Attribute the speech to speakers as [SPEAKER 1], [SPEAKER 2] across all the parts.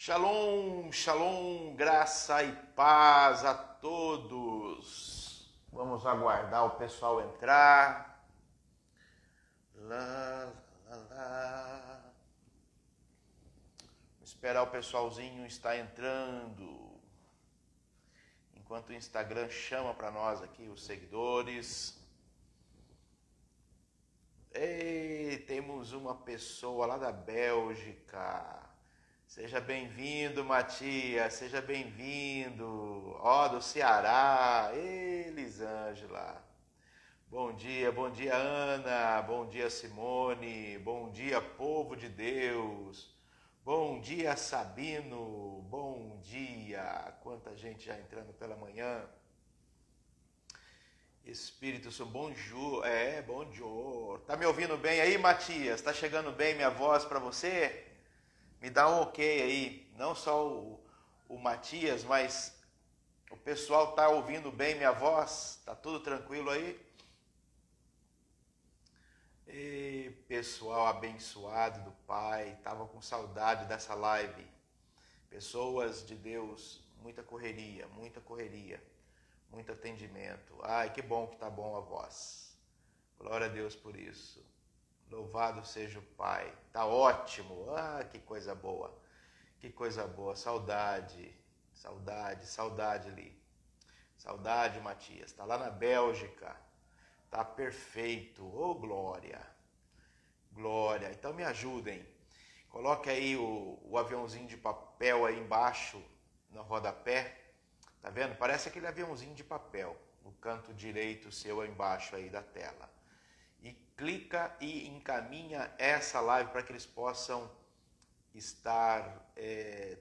[SPEAKER 1] Shalom, shalom, graça e paz a todos. Vamos aguardar o pessoal entrar. Lá, lá, lá. Esperar o pessoalzinho estar entrando. Enquanto o Instagram chama para nós aqui os seguidores. Ei, temos uma pessoa lá da Bélgica. Seja bem-vindo, Matias, seja bem-vindo. Ó, do Ceará, Elisângela. Bom dia, Ana. Bom dia, Simone. Bom dia, povo de Deus. Bom dia, Sabino. Bom dia. Quanta gente já entrando pela manhã. Espírito Santo, bonjour. Bonjour. Tá me ouvindo bem aí, Matias? Tá chegando bem minha voz para você? Me dá um ok aí, não só o Matias, mas o pessoal está ouvindo bem minha voz? Tá tudo tranquilo aí? E pessoal abençoado do Pai, estava com saudade dessa live. Pessoas de Deus, muita correria, muito atendimento. Ai, que bom que tá bom a voz. Glória a Deus por isso. Louvado seja o Pai. Tá ótimo. Ah, que coisa boa. Que coisa boa. Saudade, Li. Saudade, Matias. Tá lá na Bélgica. Tá perfeito. Oh, glória. Glória. Então me ajudem. Coloque aí o aviãozinho de papel aí embaixo, no rodapé. Tá vendo? Parece aquele aviãozinho de papel. No canto direito seu aí embaixo aí da tela. E clica e encaminha essa live para que eles possam estar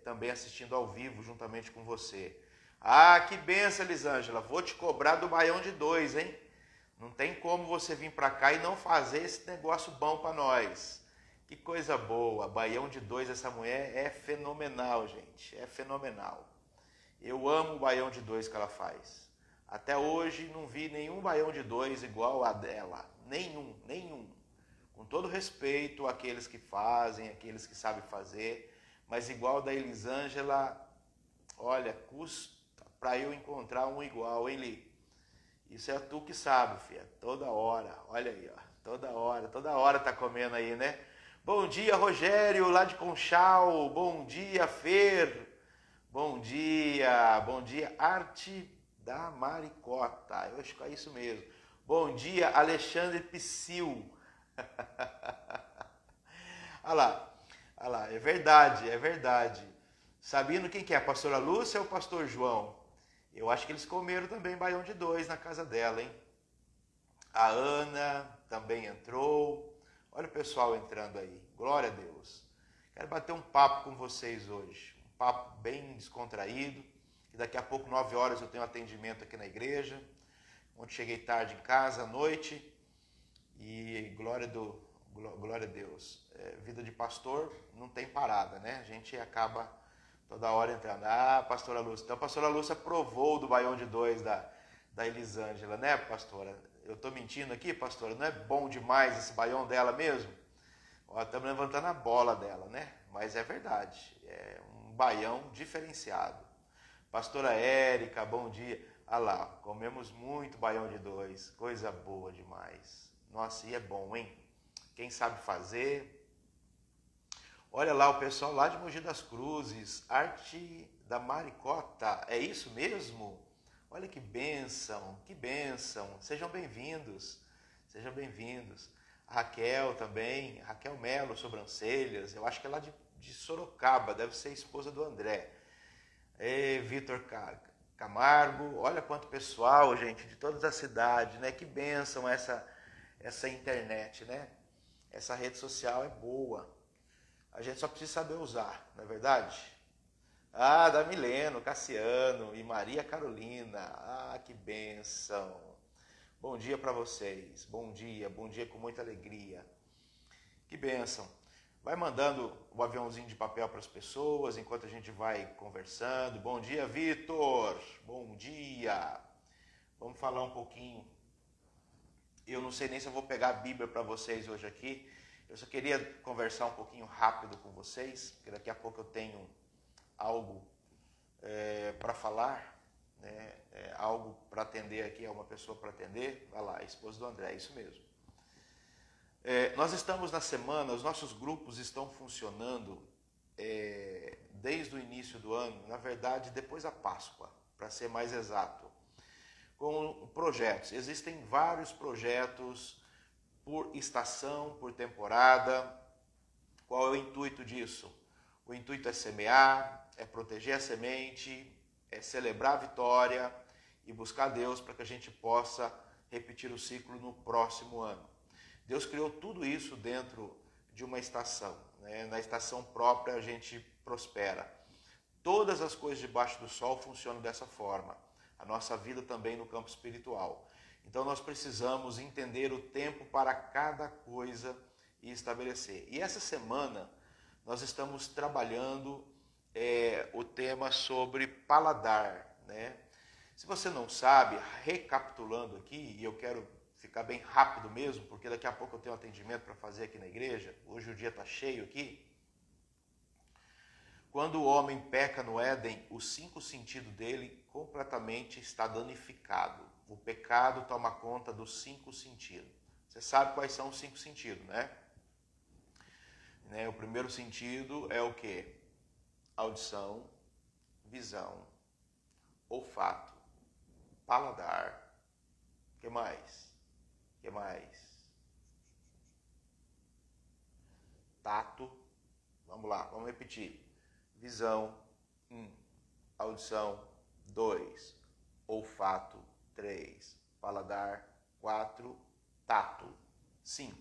[SPEAKER 1] também assistindo ao vivo juntamente com você. Ah, que benção, Elisângela. Vou te cobrar do Baião de 2, hein? Não tem como você vir para cá e não fazer esse negócio bom para nós. Que coisa boa. Baião de 2, essa mulher é fenomenal, gente. É fenomenal. Eu amo o Baião de 2 que ela faz. Até hoje não vi nenhum Baião de 2 igual a dela. Nenhum. Com todo respeito àqueles que fazem, àqueles que sabem fazer, mas igual da Elisângela, olha, custa para eu encontrar um igual, hein, Li? Isso é tu que sabe, filha. Toda hora, olha aí, ó. Toda hora tá comendo aí, né? Bom dia, Rogério, lá de Conchal. Bom dia, Fer. Bom dia, Arte da Maricota. Eu acho que é isso mesmo. Bom dia, Alexandre Psyu. Olha lá, é verdade. Sabendo quem que é, a pastora Lúcia ou o pastor João? Eu acho que eles comeram também Baião de 2 na casa dela, hein? A Ana também entrou. Olha o pessoal entrando aí. Glória a Deus. Quero bater um papo com vocês hoje. Um papo bem descontraído. E daqui a pouco, 9 horas, eu tenho atendimento aqui na igreja. Ontem cheguei tarde em casa, à noite. E glória a Deus. Vida de pastor não tem parada, né? A gente acaba toda hora entrando. Ah, pastora Lúcia. Então a pastora Lúcia provou do Baião de 2 da Elisângela, né, pastora? Eu tô mentindo aqui, pastora? Não é bom demais esse baião dela mesmo? Estamos levantando a bola dela, né? Mas é verdade. É um baião diferenciado. Pastora Érica, bom dia. Ah lá, comemos muito Baião de 2. Coisa boa demais. Nossa, e é bom, hein? Quem sabe fazer. Olha lá o pessoal lá de Mogi das Cruzes. Arte da Maricota. É isso mesmo? Olha que bênção, que bênção. Sejam bem-vindos. A Raquel também. Raquel Melo, Sobrancelhas. Eu acho que é lá de Sorocaba. Deve ser esposa do André. Vitor Camargo, olha quanto pessoal, gente, de toda a cidade, né? Que bênção essa internet, né? Essa rede social é boa. A gente só precisa saber usar, não é verdade? Ah, da Mileno, Cassiano e Maria Carolina. Ah, que bênção. Bom dia para vocês. Bom dia com muita alegria. Que bênção. Vai mandando o aviãozinho de papel para as pessoas enquanto a gente vai conversando. Bom dia, Vitor. Bom dia. Vamos falar um pouquinho. Eu não sei nem se eu vou pegar a Bíblia para vocês hoje aqui. Eu só queria conversar um pouquinho rápido com vocês, porque daqui a pouco eu tenho algo para falar, né? Algo para atender aqui, uma pessoa para atender. Vai lá, a esposa do André, é isso mesmo. Nós estamos na semana, os nossos grupos estão funcionando desde o início do ano, na verdade depois da Páscoa, para ser mais exato, com projetos. Existem vários projetos por estação, por temporada. Qual é o intuito disso? O intuito é semear, é proteger a semente, é celebrar a vitória e buscar Deus para que a gente possa repetir o ciclo no próximo ano. Deus criou tudo isso dentro de uma estação, né? Na estação própria a gente prospera. Todas as coisas debaixo do sol funcionam dessa forma. A nossa vida também no campo espiritual. Então nós precisamos entender o tempo para cada coisa e estabelecer. E essa semana nós estamos trabalhando o tema sobre paladar, né? Se você não sabe, recapitulando aqui, e eu quero ficar bem rápido mesmo, porque daqui a pouco eu tenho um atendimento para fazer aqui na igreja, hoje o dia está cheio aqui. Quando o homem peca no Éden, os 5 sentidos dele completamente está danificado. O pecado toma conta dos 5 sentidos. Você sabe quais são os 5 sentidos, né? O primeiro sentido é o quê? Audição, visão, olfato, paladar. O que mais? O que mais? Tato. Vamos lá, vamos repetir. Visão, 1. Audição, 2. Olfato, 3. Paladar, 4. Tato, 5.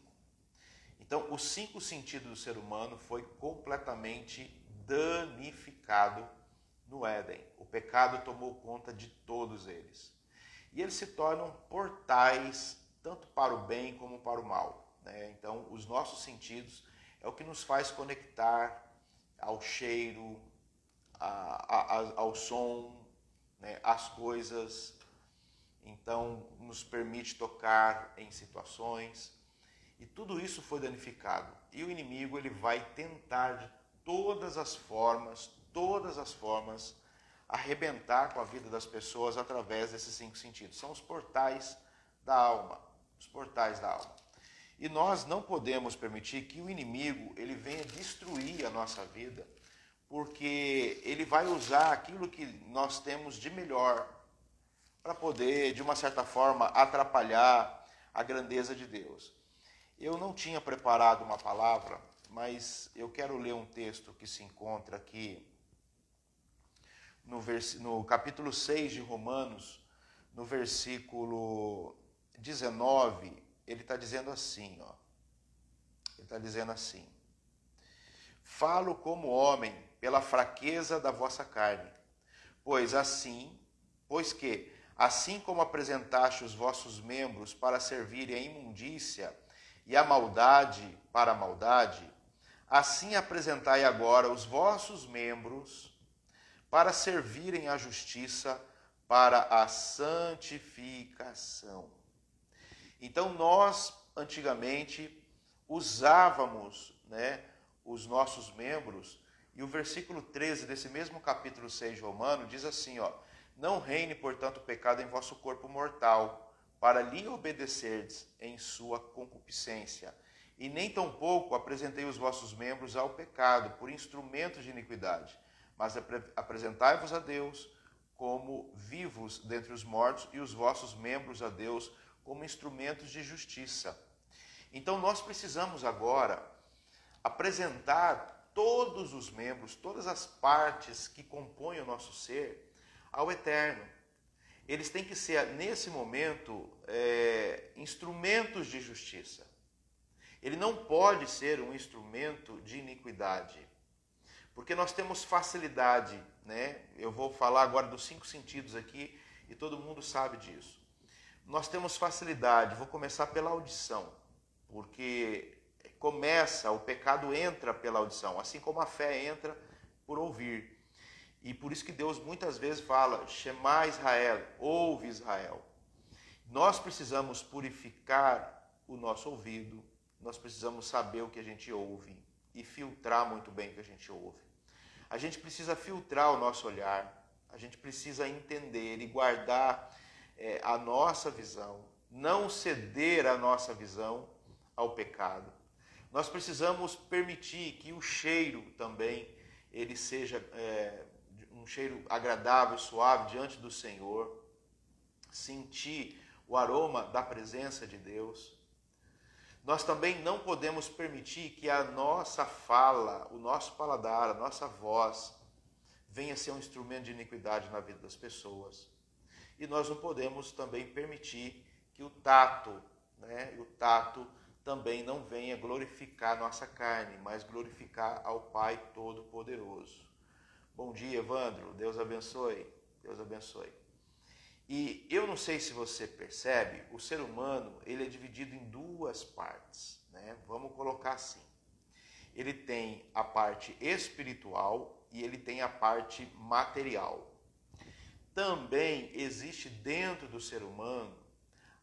[SPEAKER 1] Então, os 5 sentidos do ser humano foi completamente danificado no Éden. O pecado tomou conta de todos eles. E eles se tornam portais tanto para o bem como para o mal, né? Então, os nossos sentidos é o que nos faz conectar ao cheiro, ao som, né? Às coisas. Então, nos permite tocar em situações. E tudo isso foi danificado. E o inimigo ele vai tentar de todas as formas, arrebentar com a vida das pessoas através desses 5 sentidos. São os portais da alma. Os portais da alma. E nós não podemos permitir que o inimigo ele venha destruir a nossa vida, porque ele vai usar aquilo que nós temos de melhor para poder, de uma certa forma, atrapalhar a grandeza de Deus. Eu não tinha preparado uma palavra, mas eu quero ler um texto que se encontra aqui no capítulo 6 de Romanos, no versículo 19, ele está dizendo assim, ó. Ele está dizendo assim: falo como homem pela fraqueza da vossa carne, pois que, assim como apresentaste os vossos membros para servirem à imundícia e a maldade para a maldade, assim apresentai agora os vossos membros para servirem à justiça para a santificação. Então nós, antigamente, usávamos, né, os nossos membros, e o versículo 13 desse mesmo capítulo 6 de Romano diz assim, ó: não reine, portanto, o pecado em vosso corpo mortal, para lhe obedecerdes em sua concupiscência. E nem tampouco apresentei os vossos membros ao pecado, por instrumentos de iniquidade, mas apresentai-vos a Deus como vivos dentre os mortos, e os vossos membros a Deus como instrumentos de justiça. Então nós precisamos agora apresentar todos os membros, todas as partes que compõem o nosso ser ao Eterno. Eles têm que ser, nesse momento, instrumentos de justiça. Ele não pode ser um instrumento de iniquidade, porque nós temos facilidade, né? Eu vou falar agora dos 5 sentidos aqui e todo mundo sabe disso. Nós temos facilidade, vou começar pela audição, porque o pecado entra pela audição, assim como a fé entra por ouvir. E por isso que Deus muitas vezes fala, Shema Israel, ouve Israel. Nós precisamos purificar o nosso ouvido, nós precisamos saber o que a gente ouve e filtrar muito bem o que a gente ouve. A gente precisa filtrar o nosso olhar, a gente precisa entender e guardar a nossa visão, não ceder a nossa visão ao pecado. Nós precisamos permitir que o cheiro também ele seja um cheiro agradável, suave diante do Senhor, sentir o aroma da presença de Deus. Nós também não podemos permitir que a nossa fala, o nosso paladar, a nossa voz venha ser um instrumento de iniquidade na vida das pessoas. E nós não podemos também permitir que o tato também não venha glorificar nossa carne, mas glorificar ao Pai Todo-Poderoso. Bom dia, Evandro. Deus abençoe. Deus abençoe. E eu não sei se você percebe, o ser humano ele é dividido em duas partes, né? Vamos colocar assim. Ele tem a parte espiritual e ele tem a parte material. Também existe dentro do ser humano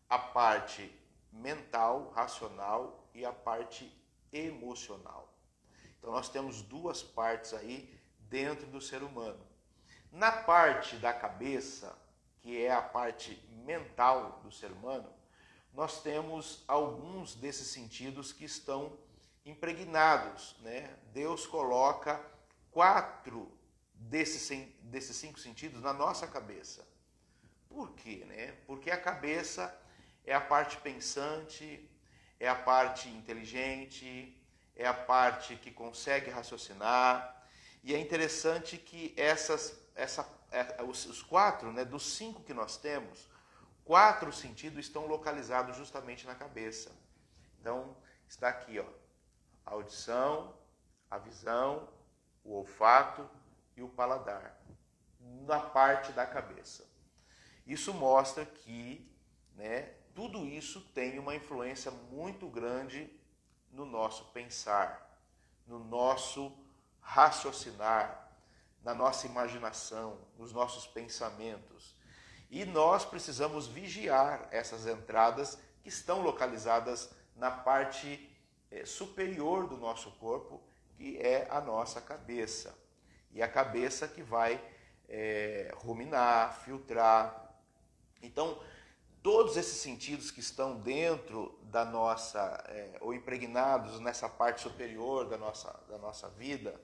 [SPEAKER 1] a parte mental, racional e a parte emocional. Então nós temos duas partes aí dentro do ser humano. Na parte da cabeça, que é a parte mental do ser humano, nós temos alguns desses sentidos que estão impregnados, né? Deus coloca 4 desses 5 sentidos na nossa cabeça. Por quê, né? Porque a cabeça é a parte pensante, é a parte inteligente, é a parte que consegue raciocinar. E é interessante que os 4, né, dos 5 que nós temos, 4 sentidos estão localizados justamente na cabeça. Então, está aqui, ó, a audição, a visão, o olfato e o paladar, na parte da cabeça. Isso mostra que, né, tudo isso tem uma influência muito grande no nosso pensar, no nosso raciocinar, na nossa imaginação, nos nossos pensamentos. E nós precisamos vigiar essas entradas que estão localizadas na parte superior do nosso corpo, que é a nossa cabeça. E a cabeça que vai ruminar, filtrar. Então, todos esses sentidos que estão dentro da nossa, ou impregnados nessa parte superior da nossa vida,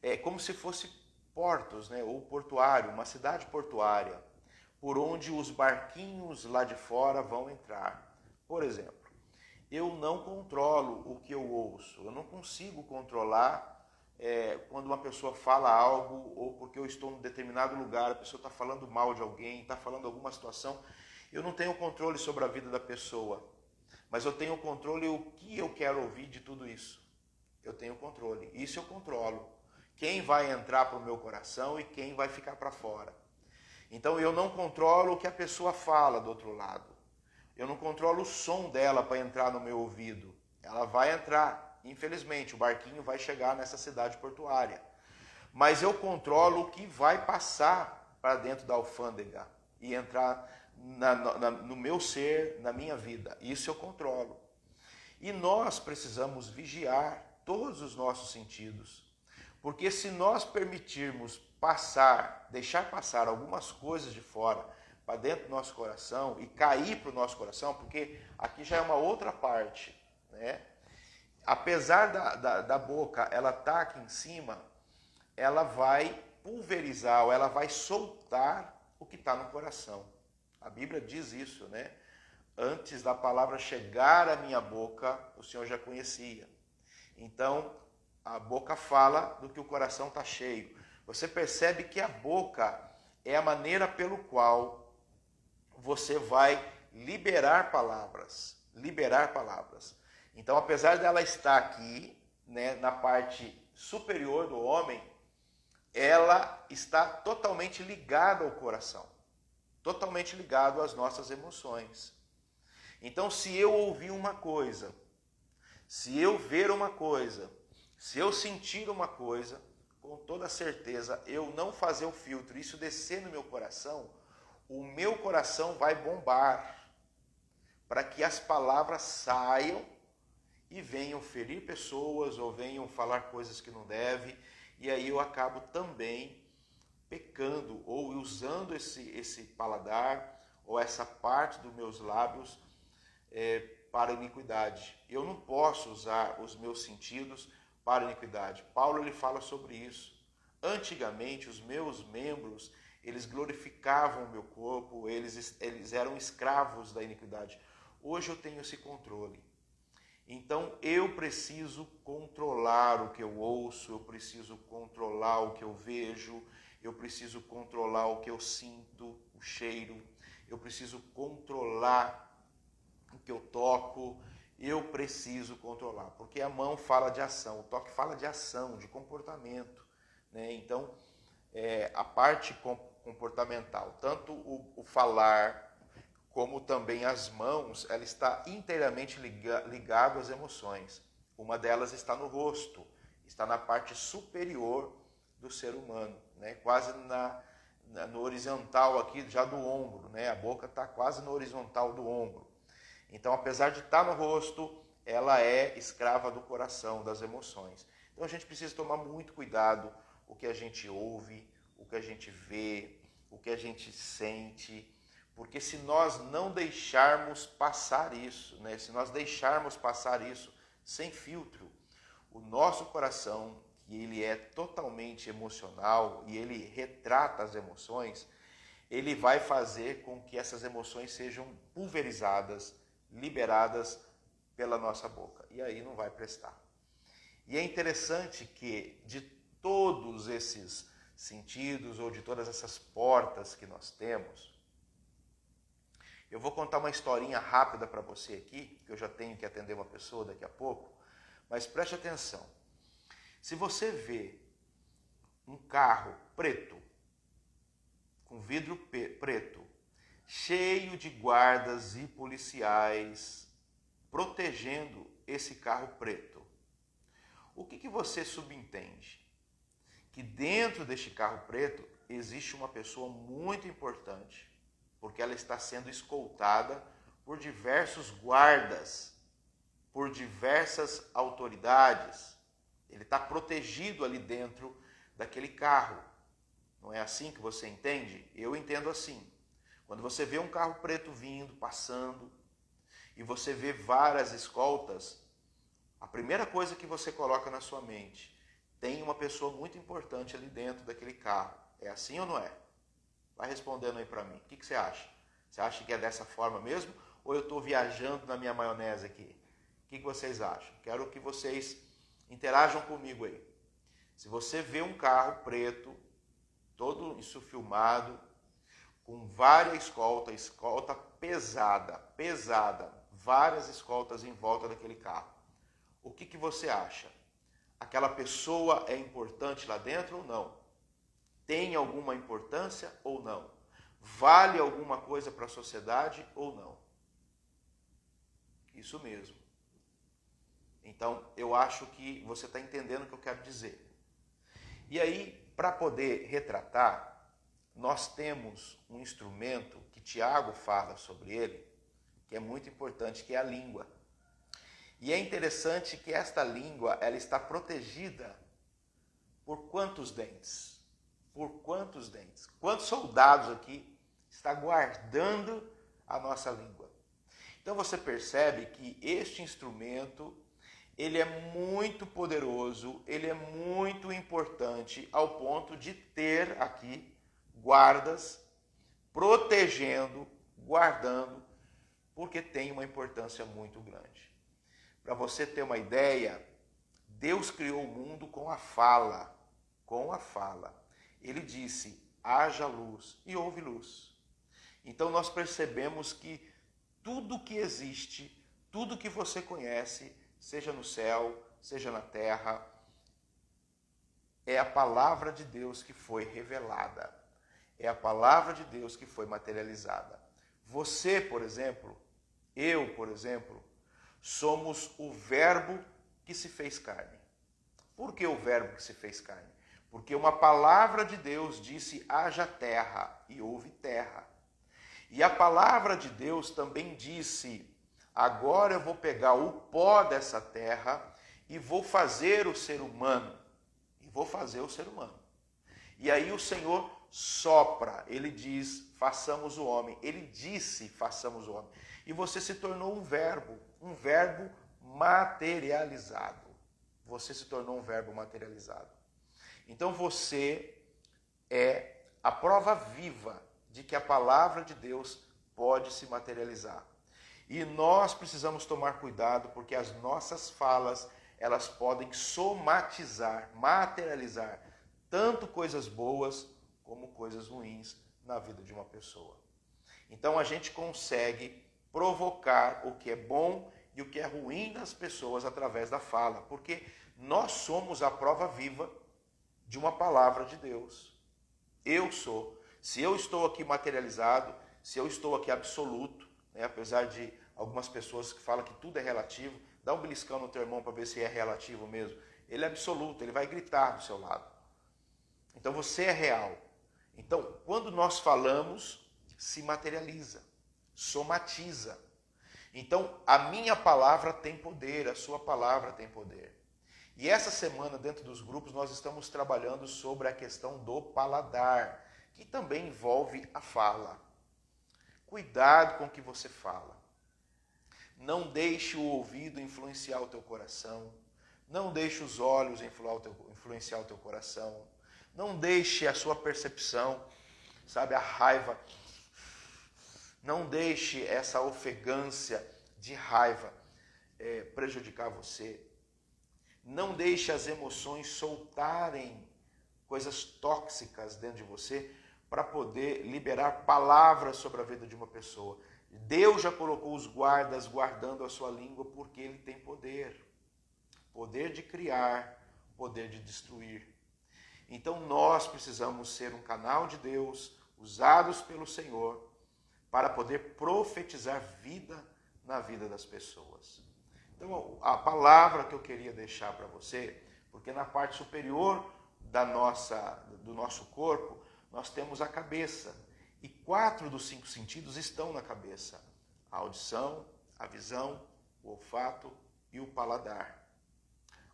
[SPEAKER 1] é como se fosse portos, né, ou portuário, uma cidade portuária, por onde os barquinhos lá de fora vão entrar. Por exemplo, eu não controlo o que eu ouço, eu não consigo controlar quando uma pessoa fala algo, ou porque eu estou em determinado lugar, a pessoa está falando mal de alguém, está falando alguma situação, eu não tenho controle sobre a vida da pessoa, mas eu tenho controle o que eu quero ouvir de tudo isso. Eu tenho controle, isso eu controlo. Quem vai entrar para o meu coração e quem vai ficar para fora. Então eu não controlo o que a pessoa fala do outro lado. Eu não controlo o som dela para entrar no meu ouvido. Ela vai entrar, infelizmente, o barquinho vai chegar nessa cidade portuária. Mas eu controlo o que vai passar para dentro da alfândega e entrar no meu ser, na minha vida. Isso eu controlo. E nós precisamos vigiar todos os nossos sentidos. Porque se nós permitirmos deixar passar algumas coisas de fora para dentro do nosso coração e cair para o nosso coração, porque aqui já é uma outra parte, né? Apesar da boca ela estar aqui em cima, ela vai pulverizar, ou ela vai soltar o que está no coração. A Bíblia diz isso, né? Antes da palavra chegar à minha boca, o Senhor já conhecia. Então, a boca fala do que o coração está cheio. Você percebe que a boca é a maneira pelo qual você vai liberar palavras. Liberar palavras. Então, apesar dela estar aqui, né, na parte superior do homem, ela está totalmente ligada ao coração. Totalmente ligado às nossas emoções. Então, se eu ouvir uma coisa, se eu ver uma coisa, se eu sentir uma coisa, com toda certeza, eu não fazer o filtro, isso descer no meu coração, o meu coração vai bombar para que as palavras saiam e venham ferir pessoas ou venham falar coisas que não deve. e aí eu acabo também pecando ou usando esse paladar ou essa parte dos meus lábios para iniquidade. Eu não posso usar os meus sentidos para iniquidade. Paulo ele fala sobre isso. Antigamente, os meus membros, eles glorificavam o meu corpo, eles eram escravos da iniquidade. Hoje eu tenho esse controle. Então, eu preciso controlar o que eu ouço, eu preciso controlar o que eu vejo, eu preciso controlar o que eu sinto, o cheiro, eu preciso controlar o que eu toco, eu preciso controlar. Porque a mão fala de ação, o toque fala de ação, de comportamento. Né? Então, a parte comportamental, tanto o falar como também as mãos, ela está inteiramente ligada às emoções. Uma delas está no rosto, está na parte superior do ser humano, né? Quase no horizontal aqui já do ombro, né? A boca está quase no horizontal do ombro. Então, apesar de estar no rosto, ela é escrava do coração, das emoções. Então, a gente precisa tomar muito cuidado o que a gente ouve, o que a gente vê, o que a gente sente, porque se nós não deixarmos passar isso, né? Se nós deixarmos passar isso sem filtro, o nosso coração, que ele é totalmente emocional e ele retrata as emoções, ele vai fazer com que essas emoções sejam pulverizadas, liberadas pela nossa boca. E aí não vai prestar. E é interessante que de todos esses sentidos ou de todas essas portas que nós temos, eu vou contar uma historinha rápida para você aqui, que eu já tenho que atender uma pessoa daqui a pouco, mas preste atenção. Se você vê um carro preto, com vidro preto, cheio de guardas e policiais protegendo esse carro preto, o que você subentende? Que dentro deste carro preto existe uma pessoa muito importante, porque ela está sendo escoltada por diversos guardas, por diversas autoridades. Ele está protegido ali dentro daquele carro. Não é assim que você entende? Eu entendo assim. Quando você vê um carro preto vindo, passando, e você vê várias escoltas, a primeira coisa que você coloca na sua mente, tem uma pessoa muito importante ali dentro daquele carro. É assim ou não é? Vai respondendo aí para mim. O que você acha? Você acha que é dessa forma mesmo? Ou eu estou viajando na minha maionese aqui? O que vocês acham? Quero que vocês interajam comigo aí. Se você vê um carro preto, todo isso filmado, com várias escolta pesada, várias escoltas em volta daquele carro, o que você acha? Aquela pessoa é importante lá dentro ou não? Tem alguma importância ou não? Vale alguma coisa para a sociedade ou não? Isso mesmo. Então, eu acho que você está entendendo o que eu quero dizer. E aí, para poder retratar, nós temos um instrumento que Tiago fala sobre ele, que é muito importante, que é a língua. E é interessante que esta língua, ela está protegida por quantos dentes? Por quantos dentes? Quantos soldados aqui está guardando a nossa língua? Então você percebe que este instrumento, ele é muito poderoso, ele é muito importante ao ponto de ter aqui guardas protegendo, guardando, porque tem uma importância muito grande. Para você ter uma ideia, Deus criou o mundo com a fala, com a fala. Ele disse, haja luz, e houve luz. Então nós percebemos que tudo que existe, tudo que você conhece, seja no céu, seja na terra, é a palavra de Deus que foi revelada. É a palavra de Deus que foi materializada. Você, por exemplo, eu, por exemplo, somos o verbo que se fez carne. Por que o verbo que se fez carne? Porque uma palavra de Deus disse, haja terra, e houve terra. E a palavra de Deus também disse, agora eu vou pegar o pó dessa terra e vou fazer o ser humano. E vou fazer o ser humano. E aí o Senhor sopra, ele diz, façamos o homem. Ele disse, façamos o homem. E você se tornou um verbo materializado. Você se tornou um verbo materializado. Então você é a prova viva de que a palavra de Deus pode se materializar. E nós precisamos tomar cuidado porque as nossas falas, elas podem somatizar, materializar tanto coisas boas como coisas ruins na vida de uma pessoa. Então a gente consegue provocar o que é bom e o que é ruim nas pessoas através da fala, porque nós somos a prova viva de uma palavra de Deus. Eu sou. Se eu estou aqui materializado, se eu estou aqui absoluto, né, apesar de algumas pessoas que falam que tudo é relativo, dá um beliscão no teu irmão para ver se é relativo mesmo. Ele é absoluto, ele vai gritar do seu lado. Então você é real. Então, quando nós falamos, se materializa, somatiza. Então, a minha palavra tem poder, a sua palavra tem poder. E essa semana, dentro dos grupos, nós estamos trabalhando sobre a questão do paladar, que também envolve a fala. Cuidado com o que você fala. Não deixe o ouvido influenciar o teu coração. Não deixe os olhos influenciar o teu coração. Não deixe a sua percepção, sabe, a raiva. Não deixe essa ofegância de raiva prejudicar você. Não deixe as emoções soltarem coisas tóxicas dentro de você para poder liberar palavras sobre a vida de uma pessoa. Deus já colocou os guardas guardando a sua língua porque ele tem poder. Poder de criar, poder de destruir. Então nós precisamos ser um canal de Deus, usados pelo Senhor, para poder profetizar vida na vida das pessoas. Então a palavra que eu queria deixar para você, porque na parte superior do nosso corpo, nós temos a cabeça. E 4 dos 5 sentidos estão na cabeça. A audição, a visão, o olfato e o paladar.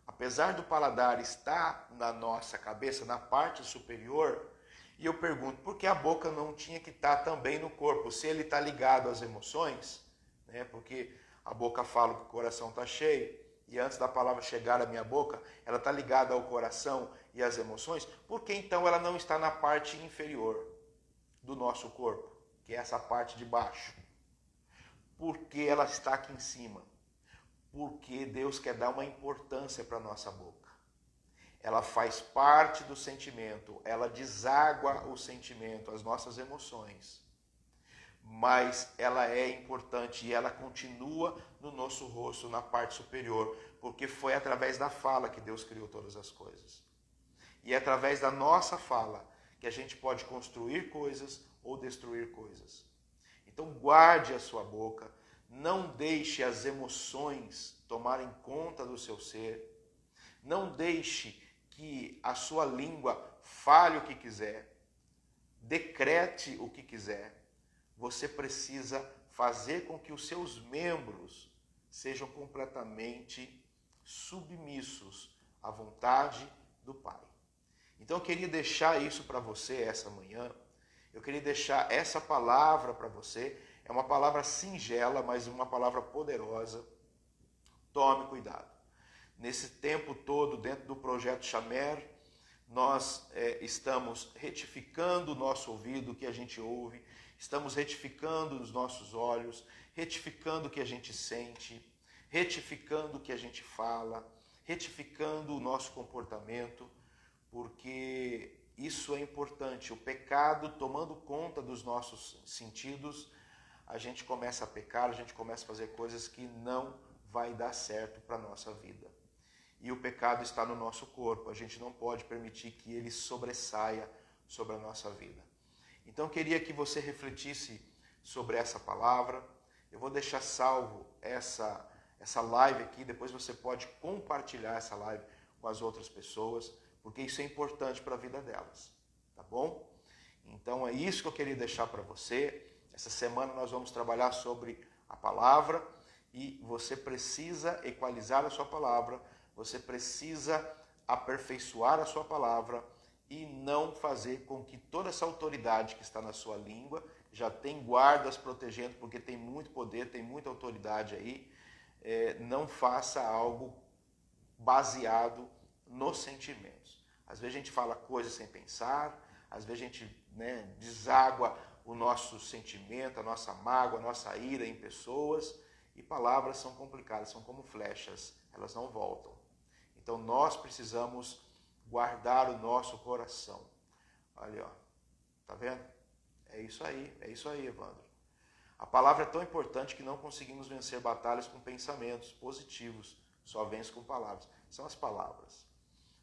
[SPEAKER 1] Apesar do paladar estar na nossa cabeça, na parte superior, e eu pergunto, por que a boca não tinha que estar também no corpo? Se ele está ligado às emoções, né? Porque a boca fala que o coração está cheio, e antes da palavra chegar à minha boca, ela está ligada ao coração e às emoções, por que então ela não está na parte inferior do nosso corpo, que é essa parte de baixo? Por que ela está aqui em cima? Porque Deus quer dar uma importância para a nossa boca. Ela faz parte do sentimento, ela deságua o sentimento, as nossas emoções. Mas ela é importante e ela continua no nosso rosto, na parte superior, porque foi através da fala que Deus criou todas as coisas. E é através da nossa fala que a gente pode construir coisas ou destruir coisas. Então guarde a sua boca, não deixe as emoções tomarem conta do seu ser, não deixe que a sua língua fale o que quiser, decrete o que quiser. Você precisa fazer com que os seus membros sejam completamente submissos à vontade do Pai. Então eu queria deixar isso para você essa manhã. Eu queria deixar essa palavra para você. É uma palavra singela, mas uma palavra poderosa. Tome cuidado. Nesse tempo todo, dentro do projeto Chamer, nós estamos retificando o nosso ouvido, o que a gente ouve, estamos retificando os nossos olhos, retificando o que a gente sente, retificando o que a gente fala, retificando o nosso comportamento, porque isso é importante. O pecado tomando conta dos nossos sentidos, a gente começa a pecar, a gente começa a fazer coisas que não vai dar certo para a nossa vida. E o pecado está no nosso corpo, a gente não pode permitir que ele sobressaia sobre a nossa vida. Então eu queria que você refletisse sobre essa palavra. Eu vou deixar salvo essa live aqui, depois você pode compartilhar essa live com as outras pessoas, porque isso é importante para a vida delas, tá bom? Então é isso que eu queria deixar para você. Essa semana nós vamos trabalhar sobre a palavra e você precisa equalizar a sua palavra, você precisa aperfeiçoar a sua palavra e não fazer com que toda essa autoridade que está na sua língua, já tem guardas protegendo, porque tem muito poder, tem muita autoridade aí, não faça algo baseado nos sentimentos. Às vezes a gente fala coisas sem pensar, às vezes a gente deságua o nosso sentimento, a nossa mágoa, a nossa ira em pessoas, e palavras são complicadas, são como flechas, elas não voltam. Então nós precisamos guardar o nosso coração. Olha, ó, tá vendo? É isso aí, Evandro. A palavra é tão importante que não conseguimos vencer batalhas com pensamentos positivos, só vence com palavras. São as palavras.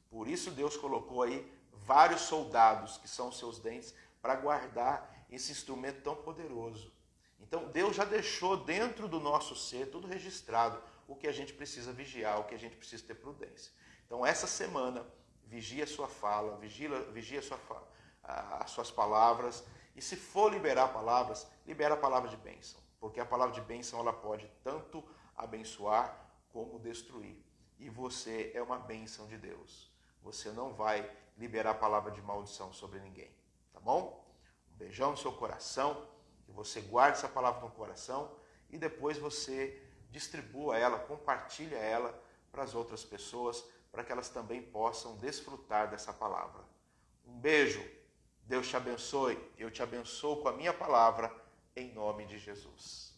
[SPEAKER 1] Por isso Deus colocou aí vários soldados, que são os seus dentes, para guardar esse instrumento tão poderoso. Então Deus já deixou dentro do nosso ser tudo registrado, o que a gente precisa vigiar, o que a gente precisa ter prudência. Então essa semana, vigia a sua fala, vigia as suas palavras, e se for liberar palavras, libera a palavra de bênção, porque a palavra de bênção ela pode tanto abençoar como destruir. E você é uma bênção de Deus. Você não vai liberar a palavra de maldição sobre ninguém, tá bom? Um beijão no seu coração, que você guarde essa palavra no coração e depois você distribua ela, compartilha ela para as outras pessoas, para que elas também possam desfrutar dessa palavra. Um beijo, Deus te abençoe, eu te abençoo com a minha palavra, em nome de Jesus.